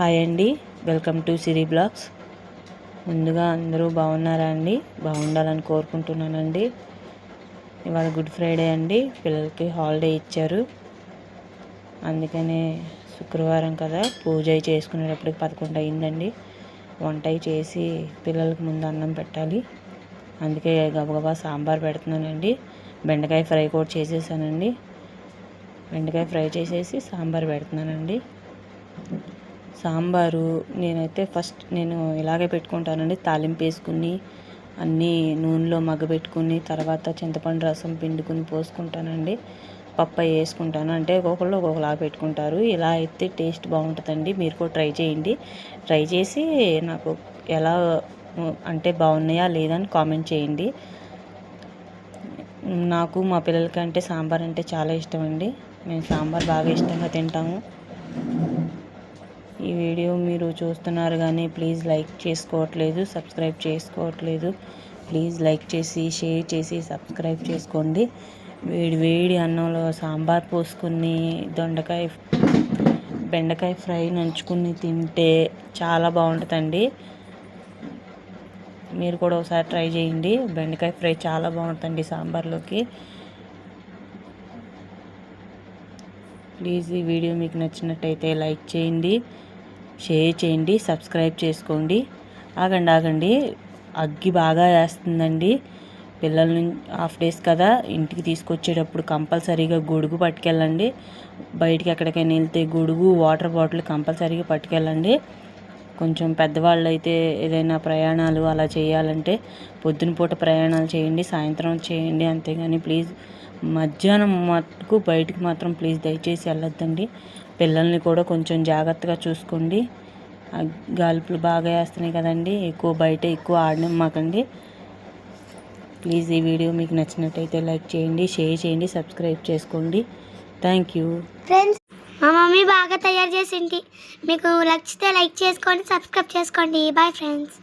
Hi అండి, welcome to Siri blogs. ముందుగా అందరూ బాగున్నారా అండి? బాగుండాలని కోరుకుంటున్నానండి. ఇవాళ గుడ్ ఫ్రైడే అండి, పిల్లలకి హాలిడే ఇచ్చారు. అందుకనే శుక్రవారం కదా, పూజ చేసుకునేటప్పటికి 11 అయిందండి. వంట చేసి పిల్లలకి ముందు అన్నం పెట్టాలి. అందుకే గబగబా సాంబార్ పెడుతున్నానండి. బెండకాయ ఫ్రై కూడా చేసేసానండి. బెండకాయ ఫ్రై చేసేసి సాంబార్ పెడుతున్నానండి. సాంబారు నేనైతే ఫస్ట్ ఇలాగే పెట్టుకుంటానండి. తాలింపు వేసుకుని అన్నీ నూనెలో మగ్గబెట్టుకుని తర్వాత చింతపండు రసం పిండుకుని పోసుకుంటానండి. పప్పు వేసుకుంటాను. అంటే ఒక్కొక్కళ్ళు ఒక్కొక్కలా పెట్టుకుంటారు. ఇలా అయితే టేస్ట్ బాగుంటుందండి. మీరు కూడా ట్రై చేయండి. ట్రై చేసి నాకు ఎలా అంటే బాగున్నాయా లేదా అని కామెంట్ చేయండి. నాకు మా పిల్లలకంటే సాంబార్ అంటే చాలా ఇష్టం అండి. మేము సాంబార్ బాగా ఇష్టంగా తింటాము. ఈ వీడియో మీరు చూస్తున్నారు కానీ ప్లీజ్ లైక్ చేసుకోవట్లేదు, సబ్స్క్రైబ్ చేసుకోవట్లేదు. ప్లీజ్ లైక్ చేసి షేర్ చేసి సబ్స్క్రైబ్ చేసుకోండి. వేడి అన్నంలో సాంబార్ పోసుకుని బెండకాయ ఫ్రై నంచుకుని తింటే చాలా బాగుంటుందండి. మీరు కూడా ఒకసారి ట్రై చేయండి. బెండకాయ ఫ్రై చాలా బాగుంటుందండి సాంబార్లోకి. ప్లీజ్ ఈ వీడియో మీకు నచ్చినట్టయితే లైక్ చేయండి, షేర్ చేయండి, సబ్స్క్రైబ్ చేసుకోండి. ఆగండి, అగ్గి బాగా వేస్తుందండి. పిల్లల్ని హాఫ్ డేస్ కదా, ఇంటికి తీసుకొచ్చేటప్పుడు కంపల్సరీగా గొడుగు పట్టుకెళ్ళండి. బయటికి ఎక్కడికైనా వెళ్తే గొడుగు, వాటర్ బాటిల్ కంపల్సరీగా పట్టుకెళ్ళండి. కొంచెం పెద్దవాళ్ళు అయితే ఏదైనా ప్రయాణాలు అలా చేయాలంటే పొద్దున పూట ప్రయాణాలు చేయండి, సాయంత్రం చేయండి. అంతేగాని ప్లీజ్ మధ్యాహ్నం మటుకు బయటికి మాత్రం ప్లీజ్ దయచేసి వెళ్ళొద్దండి. పిల్లల్ని కూడా కొంచెం జాగ్రత్తగా చూసుకోండి. గాలుపులు బాగా వేస్తున్నాయి కదండి, ఎక్కువ ఆడనివ్వకండి. ప్లీజ్ ఈ వీడియో మీకు నచ్చినట్టయితే లైక్ చేయండి, షేర్ చేయండి, సబ్స్క్రైబ్ చేసుకోండి. Thank you friends. మా మమ్మీ బాగా తయారు చేసింది. మీకు నచ్చితే లైక్ చేసుకోండి, సబ్స్క్రైబ్ చేసుకోండి. Bye friends.